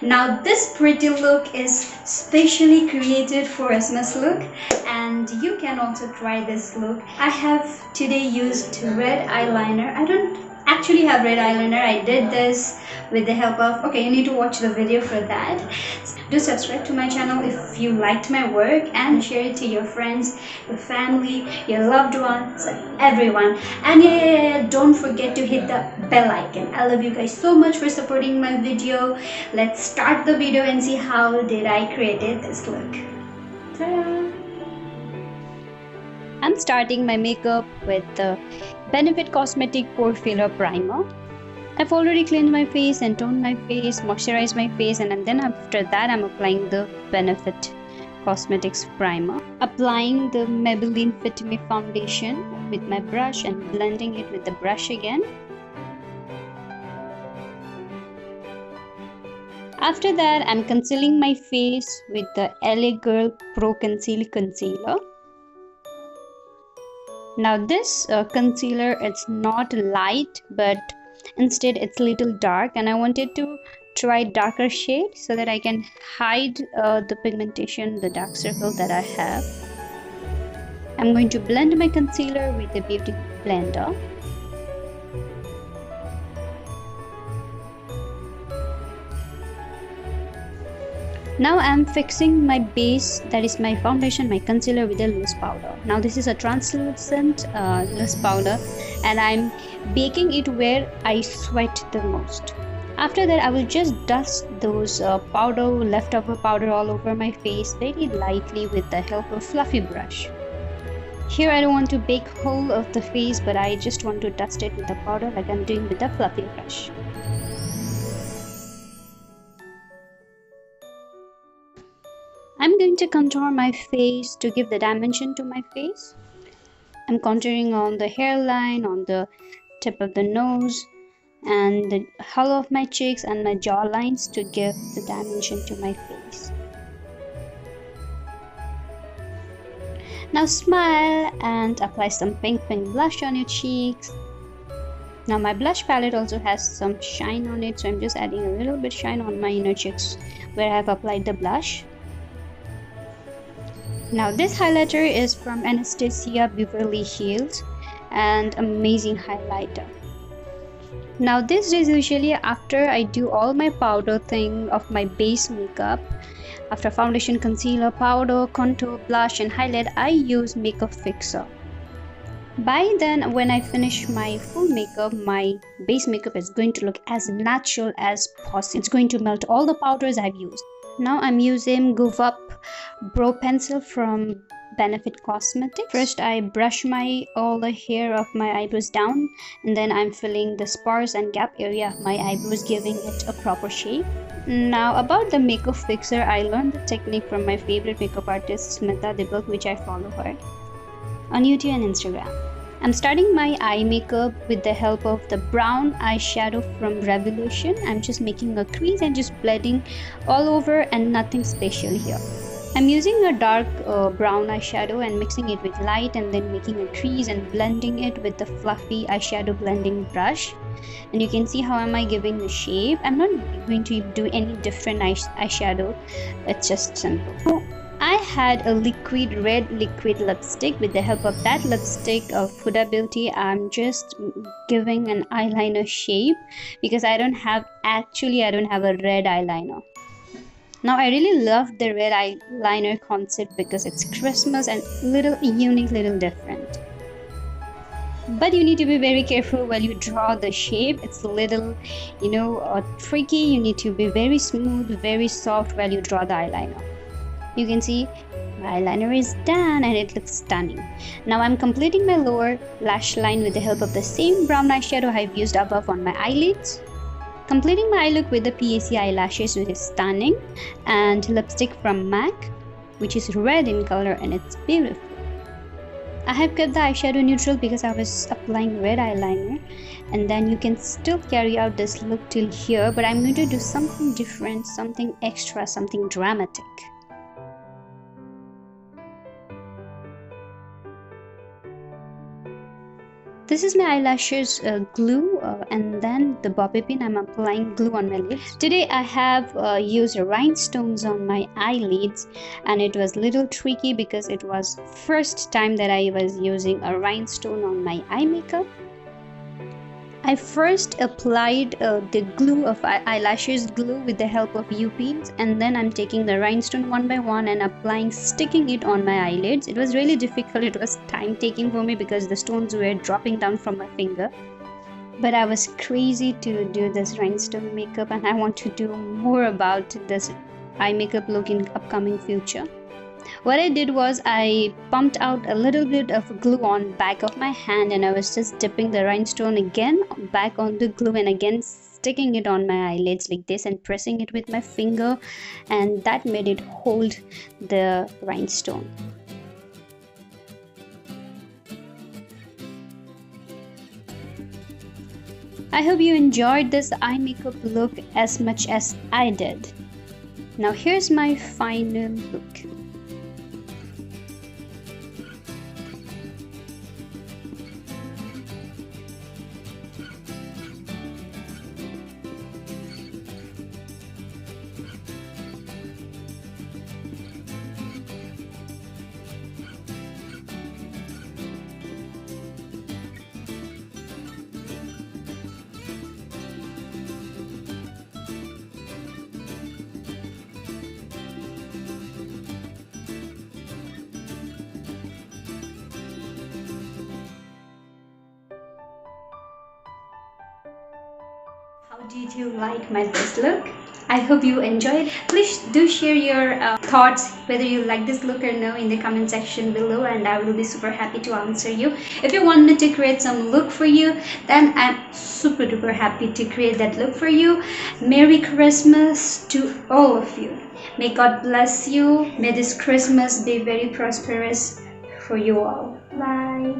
Now this pretty look is specially created for Christmas look, and you can also try this look. I have today used red eyeliner. I don't actually have red eyeliner. I did this with the help of, okay, you need to watch the video for that. Do subscribe to my channel if you liked my work, and share it to your friends, your family, your loved ones, everyone. And yeah, don't forget to hit the bell icon. I love you guys so much for supporting my video. Let's start the video and see how did I created this look. Ta-da! I'm starting my makeup with the Benefit Cosmetic Pore Filler Primer. I've already cleaned my face and toned my face, moisturized my face, and then after that I'm applying the Benefit Cosmetics Primer. Applying the Maybelline Fit Me foundation with my brush and blending it with the brush again. After that, I'm concealing my face with the LA Girl Pro Conceal Concealer. Now this concealer, it's not light, but instead it's a little dark, and I wanted to try darker shade so that I can hide the pigmentation, the dark circle that I have. I'm going to blend my concealer with the Beauty Blender. Now I'm fixing my base, that is my foundation, my concealer, with a loose powder. Now this is a translucent loose powder, and I'm baking it where I sweat the most. After that I will just dust those leftover powder all over my face very lightly with the help of fluffy brush. Here I don't want to bake whole of the face, but I just want to dust it with the powder like I'm doing with the fluffy brush. I'm going to contour my face to give the dimension to my face. I'm contouring on the hairline, on the tip of the nose, and the hollow of my cheeks and my jaw lines to give the dimension to my face. Now smile and apply some pink blush on your cheeks. Now my blush palette also has some shine on it, so I'm just adding a little bit shine on my inner cheeks where I've applied the blush. Now this highlighter is from Anastasia Beverly Hills, and amazing highlighter. Now this is usually after I do all my powder thing of my base makeup. After foundation, concealer, powder, contour, blush and highlight, I use makeup fixer. By then, when I finish my full makeup, my base makeup is going to look as natural as possible. It's going to melt all the powders I've used. Now I'm using Goof Up Brow Pencil from Benefit Cosmetics. First I brush all the hair of my eyebrows down, and then I'm filling the sparse and gap area of my eyebrows, giving it a proper shape. Now about the makeup fixer, I learned the technique from my favorite makeup artist Smita Dibak, which I follow her on YouTube and Instagram. I'm starting my eye makeup with the help of the brown eyeshadow from Revolution. I'm just making a crease and just blending all over, and nothing special here. I'm using a dark brown eyeshadow and mixing it with light, and then making a crease and blending it with the fluffy eyeshadow blending brush. And you can see how am I giving the shape. I'm not going to do any different eyeshadow. It's just simple. I had a red liquid lipstick. With the help of that lipstick of Huda Beauty, I'm just giving an eyeliner shape because I don't have a red eyeliner. Now I really love the red eyeliner concept because it's Christmas and little unique, little different. But you need to be very careful while you draw the shape. It's a little, tricky. You need to be very smooth, very soft while you draw the eyeliner. You can see my eyeliner is done and it looks stunning. Now I'm completing my lower lash line with the help of the same brown eyeshadow I've used above on my eyelids. Completing my eye look with the PAC eyelashes, which is stunning, and lipstick from MAC, which is red in color and it's beautiful. I have kept the eyeshadow neutral because I was applying red eyeliner, and then you can still carry out this look till here, but I'm going to do something different, something extra, something dramatic. This is my eyelashes glue and then the bobby pin. I'm applying glue on my lips. Today I have used rhinestones on my eyelids, and it was little tricky because it was first time that I was using a rhinestone on my eye makeup. I first applied the glue of eyelashes glue with the help of U-pins, and then I'm taking the rhinestone one by one and sticking it on my eyelids. It was really difficult. It was time taking for me because the stones were dropping down from my finger. But I was crazy to do this rhinestone makeup, and I want to do more about this eye makeup look in upcoming future. What I did was I pumped out a little bit of glue on back of my hand, and I was just dipping the rhinestone again back on the glue and again sticking it on my eyelids like this and pressing it with my finger, and that made it hold the rhinestone. I hope you enjoyed this eye makeup look as much as I did. Now here's my final look. How did you like my this look? I hope you enjoyed. Please do share your thoughts whether you like this look or no in the comment section below, and I will be super happy to answer you. If you want me to create some look for you, then I'm super duper happy to create that look for you. Merry Christmas to all of you. May God bless you. May this Christmas be very prosperous for you all. Bye.